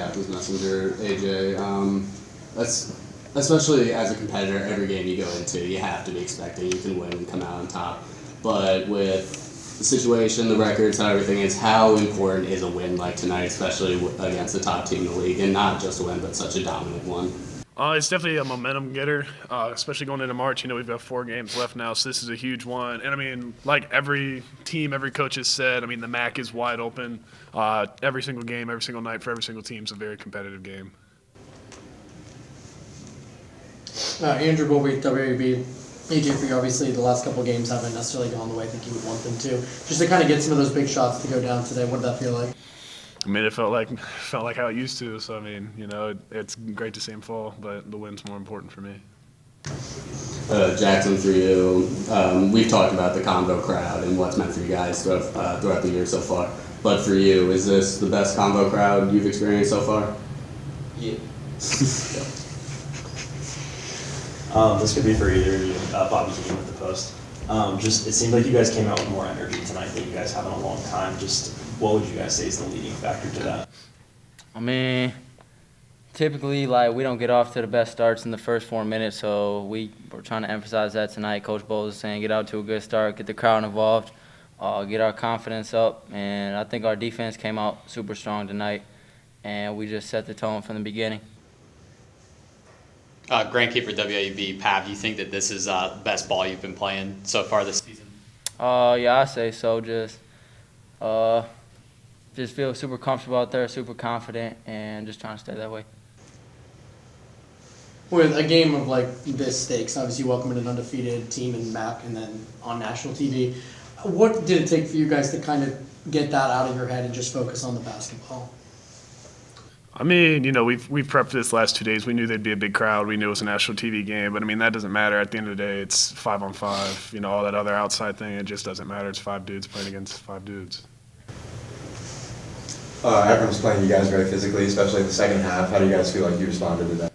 captain's messenger, AJ. Especially as a competitor, every game you go into, you have to be expecting you can win and come out on top. But with the situation, the records, how everything is, how important is a win like tonight, especially against the top team in the league, and not just a win, but such a dominant one? It's definitely a momentum getter, especially going into March. We've got 4 games left now, so this is a huge one. And, like every team, every coach has said, the MAC is wide open. Every single game, every single night for every single team is a very competitive game. Andrew Bolby, WAB. AJ, for you, obviously, the last couple of games haven't necessarily gone the way I think you would want them to. Just to kind of get some of those big shots to go down today, what did that feel like? It felt like how it used to. So, it's great to see him fall, but the win's more important for me. Jackson, for you, we've talked about the combo crowd and what's meant for you guys throughout the year so far. But for you, is this the best combo crowd you've experienced so far? Yeah. This could be for either of you, Bobby Keaton with the Post. It seemed like you guys came out with more energy tonight than you guys have in a long time. Just what would you guys say is the leading factor to that? Typically, we don't get off to the best starts in the first 4 minutes, so we're trying to emphasize that tonight. Coach Boals is saying get out to a good start, get the crowd involved, get our confidence up, and I think our defense came out super strong tonight, and we just set the tone from the beginning. Grant Keeper, WAB. Pav, do you think that this is the best ball you've been playing so far this season? Yeah, I say so. Just feel super comfortable out there, super confident, and just trying to stay that way. With a game of this stakes, obviously you welcomed an undefeated team in MAC and then on national TV. What did it take for you guys to kind of get that out of your head and just focus on the basketball? We've prepped for this last 2 days. We knew there'd be a big crowd. We knew it was a national TV game, but that doesn't matter. At the end of the day, it's 5-on-5. All that other outside thing, it just doesn't matter. It's 5 dudes playing against 5 dudes. Akron's playing you guys very physically, especially in the second half. How do you guys feel like you responded to that?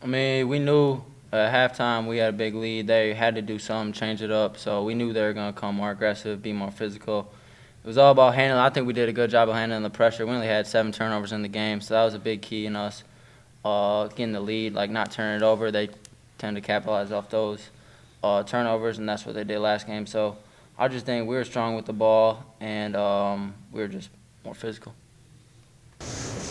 We knew at halftime we had a big lead. They had to do something, change it up. So we knew they were going to come more aggressive, be more physical. It was all about handling. I think we did a good job of handling the pressure. We only had 7 turnovers in the game, so that was a big key in us getting the lead, not turning it over. They tend to capitalize off those turnovers, and that's what they did last game. So I just think we were strong with the ball, and we were just more physical.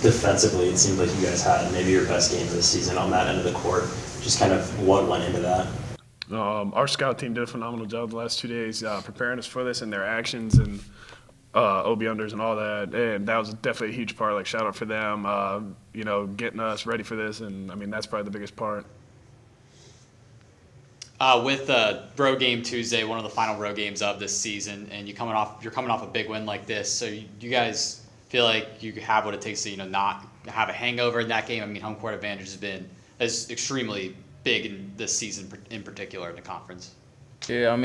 Defensively, it seemed like you guys had maybe your best game of the season on that end of the court. Just kind of what went into that? Our scout team did a phenomenal job the last 2 days preparing us for this and their actions and OB-unders and all that, and that was definitely a huge part. Shout out for them, getting us ready for this, and that's probably the biggest part. With road game Tuesday, one of the final road games of this season, and you're coming off a big win like this, so you guys feel like you have what it takes to not have a hangover in that game. Home court advantage is extremely big in this season in particular in the conference. Yeah,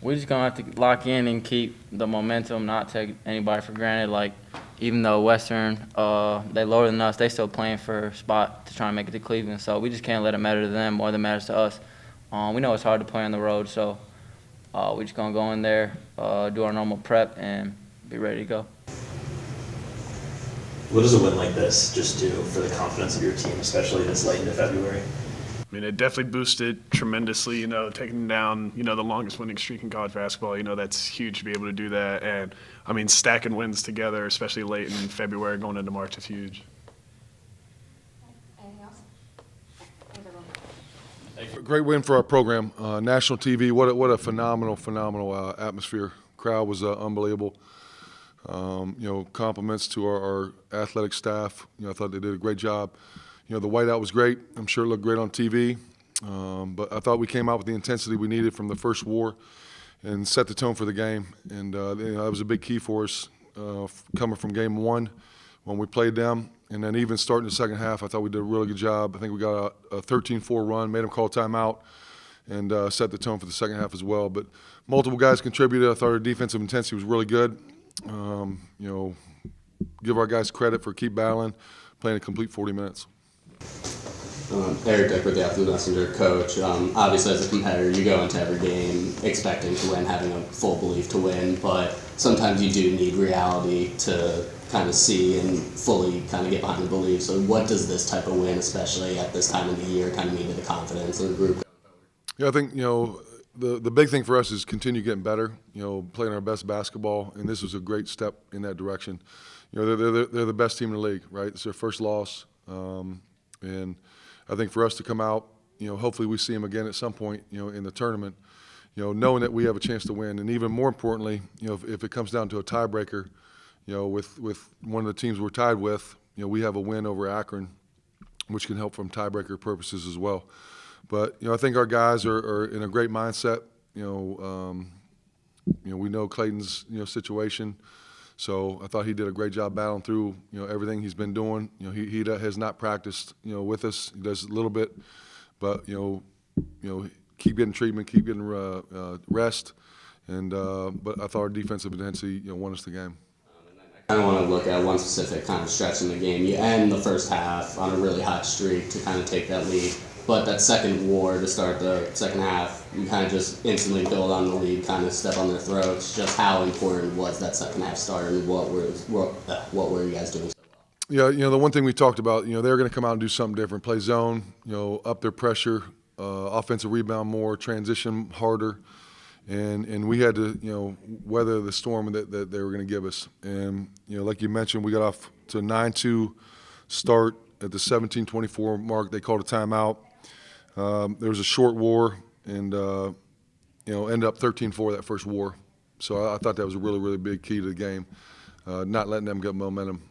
we're just going to have to lock in and keep the momentum, not take anybody for granted. Even though Western, they lower than us, they still playing for a spot to try and make it to Cleveland. So we just can't let it matter to them more than it matters to us. We know it's hard to play on the road, so we're just going to go in there, do our normal prep, and be ready to go. What does a win like this just do for the confidence of your team, especially this late into February? It definitely boosted tremendously, taking down, the longest winning streak in college basketball. That's huge to be able to do that. And, stacking wins together, especially late in February going into March, is huge. Anything else? Great win for our program. National TV, what a phenomenal atmosphere. Crowd was unbelievable. Compliments to our athletic staff. I thought they did a great job. The whiteout was great. I'm sure it looked great on TV. But I thought we came out with the intensity we needed from the first war and set the tone for the game. And that was a big key for us coming from game 1 when we played them. And then even starting the second half, I thought we did a really good job. I think we got a 13-4 run, made them call timeout, and set the tone for the second half as well. But multiple guys contributed. I thought our defensive intensity was really good. Give our guys credit for keep battling, playing a complete 40 minutes. Eric Dick with the Athlete Messenger. Coach, obviously as a competitor, you go into every game expecting to win, having a full belief to win, but sometimes you do need reality to kind of see and fully kind of get behind the belief. So what does this type of win, especially at this time of the year, kind of mean to the confidence of the group? Yeah, I think, the big thing for us is continue getting better, playing our best basketball, and this was a great step in that direction. They're the best team in the league, right? It's their first loss, and I think for us to come out, hopefully we see them again at some point, in the tournament, knowing that we have a chance to win, and even more importantly, if it comes down to a tiebreaker, with one of the teams we're tied with, we have a win over Akron, which can help from tiebreaker purposes as well. But I think our guys are in a great mindset. We know Clayton's situation, so I thought he did a great job battling through everything he's been doing. He has not practiced with us. He does a little bit, but keep getting treatment, keep getting rest, and but I thought our defensive intensity won us the game. I kind of want to look at one specific kind of stretch in the game. You end the first half on a really hot streak to kind of take that lead, but that second war to start the second half, you kind of just instantly build on the lead, kind of step on their throats. Just how important was that second half start, and what were you guys doing so well? Yeah, the one thing we talked about, they're going to come out and do something different, play zone, up their pressure, offensive rebound more, transition harder. And we had to, weather the storm that they were going to give us. And, like you mentioned, we got off to a 9-2 start at the 17:24 mark. They called a timeout. There was a short war, and, ended up 13-4 that first war. So I thought that was a really, really big key to the game, not letting them get momentum.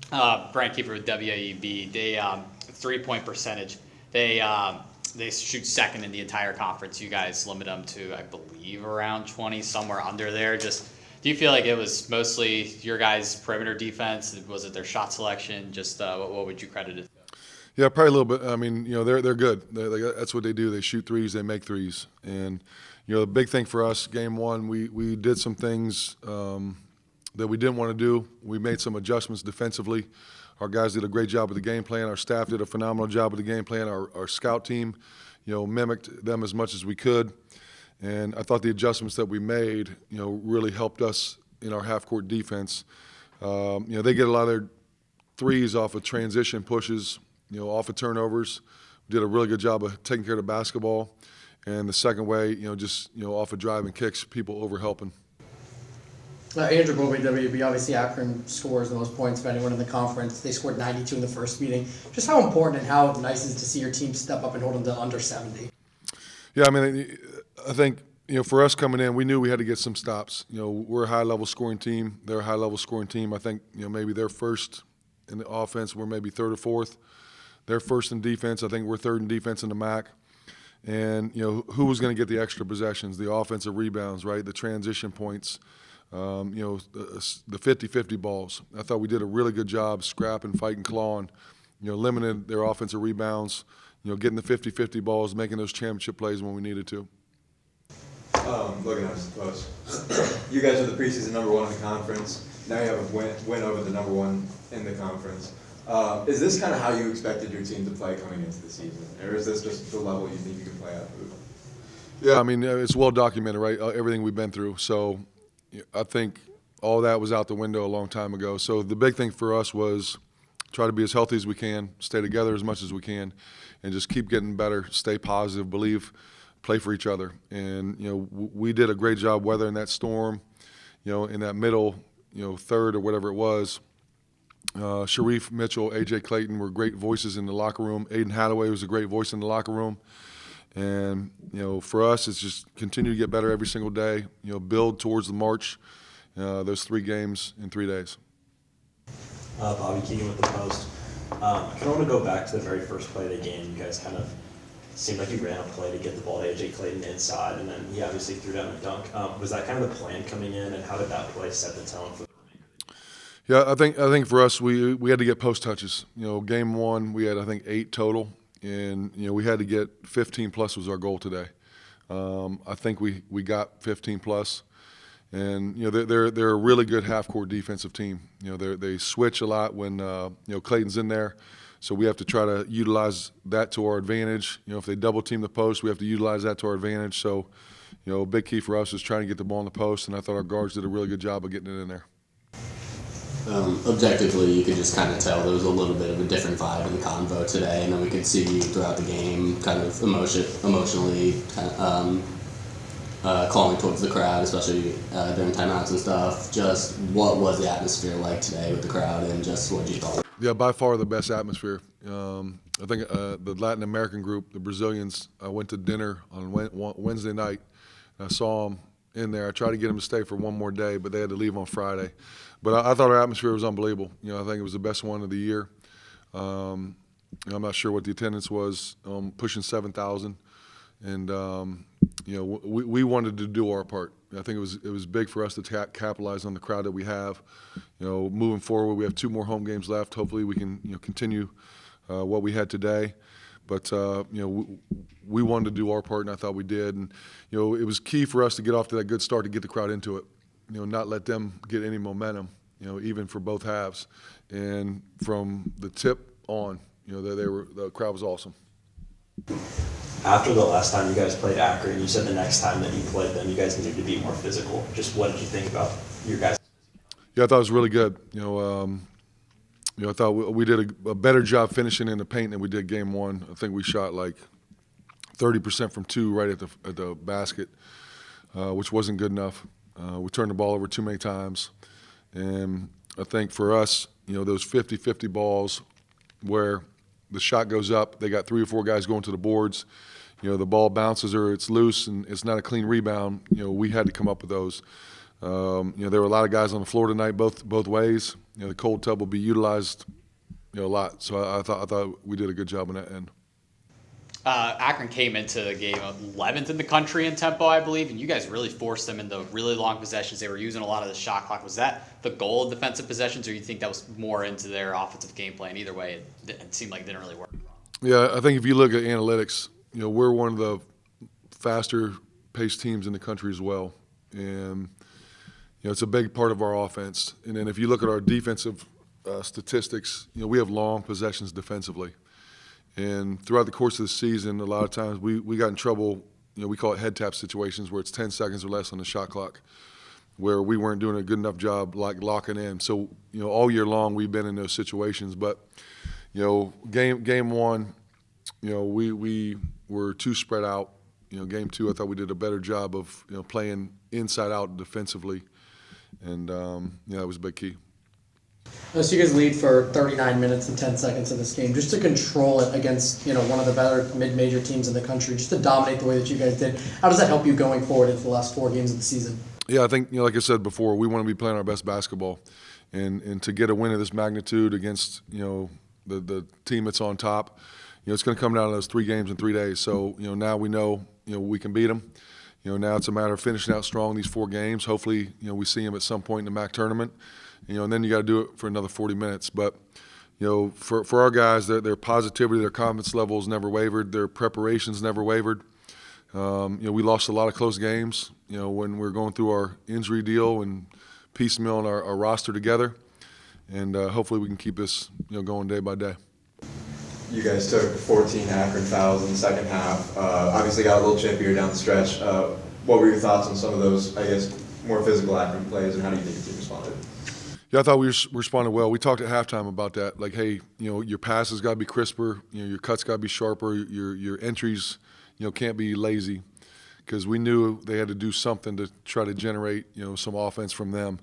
Brian Keeper with WAEB. They 3-point percentage. They shoot second in the entire conference. You guys limit them to, I believe, around 20, somewhere under there. Just, do you feel like it was mostly your guys' perimeter defense? Was it their shot selection? Just what would you credit it? Yeah, probably a little bit. I mean, they're good. That's what they do. They shoot threes. They make threes. And the big thing for us, game one, we did some things that we didn't want to do. We made some adjustments defensively. Our guys did a great job with the game plan. Our staff did a phenomenal job with the game plan. Our scout team, mimicked them as much as we could. And I thought the adjustments that we made, really helped us in our half-court defense. They get a lot of their threes off of transition pushes, off of turnovers. We did a really good job of taking care of the basketball. And the second way, just off of driving kicks, people over helping. Andrew Bobby, WB, obviously Akron scores the most points of anyone in the conference. They scored 92 in the first meeting. Just how important and how nice is it to see your team step up and hold them to under 70? Yeah, I mean, I think, for us coming in, we knew we had to get some stops. We're a high-level scoring team. They're a high-level scoring team. I think, maybe they're first in the offense. We're maybe third or fourth. They're first in defense. I think we're third in defense in the MAC. And, who was going to get the extra possessions, the offensive rebounds, right, the transition points, the 50-50 balls. I thought we did a really good job scrapping, fighting, clawing, limited their offensive rebounds, getting the 50-50 balls, making those championship plays when we needed to. Looking at us, close. You guys are the preseason #1 in the conference. Now you have a win over the #1 in the conference. Is this kind of how you expected your team to play coming into the season? Or is this just the level you think you can play at? Yeah, I mean, it's well documented, right? Everything we've been through. So I think all that was out the window a long time ago. So the big thing for us was try to be as healthy as we can, stay together as much as we can, and just keep getting better, stay positive, believe, play for each other. And, we did a great job weathering that storm, in that middle, third or whatever it was. Sharif, Mitchell, A.J. Clayton were great voices in the locker room. Aiden Hadaway was a great voice in the locker room. And, for us, it's just continue to get better every single day, build towards the march, those 3 games in 3 days. Bobby Keegan with the Post. I kind of want to go back to the very first play of the game. You guys kind of seemed like you ran a play to get the ball to A.J. Clayton inside, and then he obviously threw down a dunk. Was that kind of the plan coming in, and how did that play set the tone for the remainder? Yeah, I think for us, we had to get post touches. Game 1, we had, I think, 8 total. And, we had to get 15 plus was our goal today. I think we got 15 plus. And, they're a really good half-court defensive team. They switch a lot when, Clayton's in there. So we have to try to utilize that to our advantage. If they double team the post, we have to utilize that to our advantage. So, a big key for us is trying to get the ball in the post. And I thought our guards did a really good job of getting it in there. objectively, you could just kind of tell there was a little bit of a different vibe in the convo today, and then we could see you throughout the game kind of emotionally kind of, calling towards the crowd, especially during timeouts and stuff. Just what was the atmosphere like today with the crowd, and just what you thought? Yeah, by far the best atmosphere. I think the Latin American group, the Brazilians, I went to dinner on Wednesday night. I saw them in there. I tried to get them to stay for one more day, but they had to leave on Friday. But I thought our atmosphere was unbelievable. I think it was the best one of the year. I'm not sure what the attendance was, pushing 7,000. And we wanted to do our part. I think it was big for us to capitalize on the crowd that we have. Moving forward, we have 2 more home games left. Hopefully, we can continue what we had today. But we wanted to do our part, and I thought we did. And it was key for us to get off to that good start to get the crowd into it. Not let them get any momentum. Even for both halves. And from the tip on, the crowd was awesome. After the last time you guys played Akron, you said the next time that you played them, you guys needed to be more physical. Just what did you think about your guys? Yeah, I thought it was really good. I thought we did a better job finishing in the paint than we did game 1. I think we shot like 30% from 2 right at the basket, which wasn't good enough. We turned the ball over too many times. And I think for us, those 50-50 balls where the shot goes up, they got 3 or 4 guys going to the boards, the ball bounces or it's loose and it's not a clean rebound, we had to come up with those. There were a lot of guys on the floor tonight both ways. The cold tub will be utilized a lot. So I thought we did a good job on that end. Akron came into the game 11th in the country in tempo, I believe, and you guys really forced them into really long possessions. They were using a lot of the shot clock. Was that the goal of defensive possessions, or you think that was more into their offensive game plan? Either way, it seemed like it didn't really work. Yeah, I think if you look at analytics, we're one of the faster-paced teams in the country as well. And, it's a big part of our offense. And then if you look at our defensive statistics, we have long possessions defensively. And throughout the course of the season, a lot of times we got in trouble, we call it head tap situations where it's 10 seconds or less on the shot clock, where we weren't doing a good enough job like locking in. So, all year long we've been in those situations. But, game 1, we were too spread out. Game 2, I thought we did a better job of, playing inside out defensively. And, that was a big key. So you guys lead for 39 minutes and 10 seconds in this game. Just to control it against one of the better mid-major teams in the country, just to dominate the way that you guys did. How does that help you going forward into the last 4 games of the season? Yeah, I think like I said before, we want to be playing our best basketball, and to get a win of this magnitude against the team that's on top, it's going to come down to those 3 games in 3 days. So now we know we can beat them. Now it's a matter of finishing out strong these 4 games. Hopefully we see them at some point in the MAC tournament. And then you got to do it for another 40 minutes. But, for our guys, their positivity, their confidence levels never wavered. Their preparations never wavered. We lost a lot of close games, when we were going through our injury deal and piecemealing our roster together. And hopefully we can keep this, going day by day. You guys took 14 Akron fouls in the second half. Obviously got a little chippier down the stretch. What were your thoughts on some of those, I guess, more physical Akron plays, and how do you think the team responded? Yeah, I thought we responded well. We talked at halftime about that. Like, hey, your passes got to be crisper. Your cuts got to be sharper. Your entries, can't be lazy, because we knew they had to do something to try to generate, some offense from them.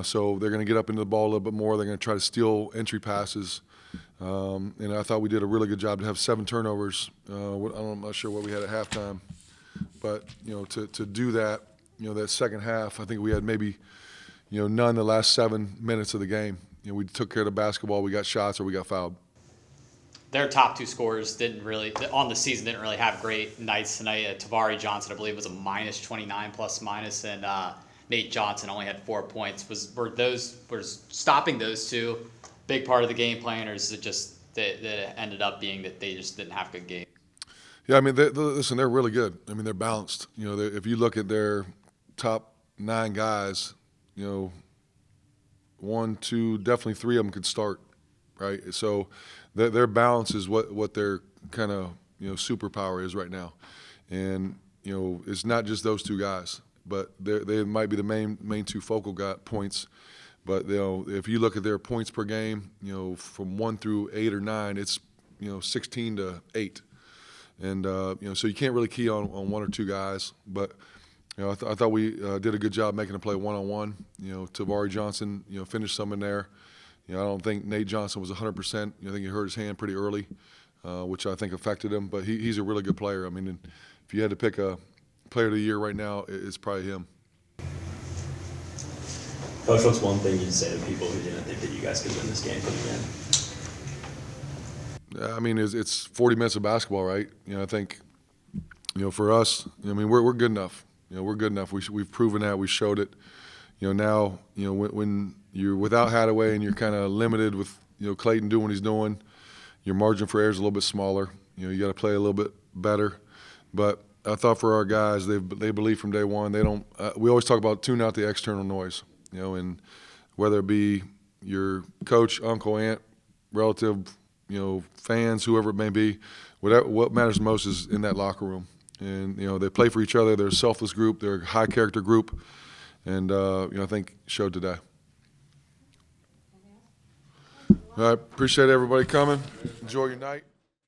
So they're going to get up into the ball a little bit more. They're going to try to steal entry passes. And I thought we did a really good job to have 7 turnovers. I'm not sure what we had at halftime, but to do that, that second half, I think we had maybe none the last 7 minutes of the game. We took care of the basketball, we got shots, or we got fouled. Their top 2 scorers on the season didn't really have great nights tonight. Tavari Johnson, I believe, was a minus 29 plus minus, and Nate Johnson only had 4 points. Were stopping those 2 big part of the game plan, or is it just that it ended up being that they just didn't have good games? Yeah, I mean, listen, they're really good. I mean, they're balanced. If you look at their top 9 guys, 1, 2, definitely 3 of them could start, right? So their balance is what their kind of superpower is right now, and it's not just those 2 guys, but they might be the main 2 focal points, But if you look at their points per game, from 1 through 8 or 9, it's 16 to 8, and so you can't really key on one or two guys. But I thought we did a good job making a play one-on-one. Tavari Johnson finished some in there. I don't think Nate Johnson was 100%. I think he hurt his hand pretty early, which I think affected him. But he's a really good player. I mean, if you had to pick a player of the year right now, it's probably him. Coach, what's one thing you'd say to people who didn't think that you guys could win this game coming in? I mean, it's 40 minutes of basketball, right? I think, for us, I mean, we're good enough. We're good enough. We've proven that. We showed it. Now, when you're without Hadaway and you're kind of limited with, Clayton doing what he's doing, your margin for error is a little bit smaller. You got to play a little bit better. But I thought for our guys, they believe from day one. They don't. We always talk about tune out the external noise. And whether it be your coach, uncle, aunt, relative, fans, whoever it may be, what matters most is in that locker room. And they play for each other. They're a selfless group. They're a high character group, and I think showed today. All right, appreciate everybody coming. Enjoy your night.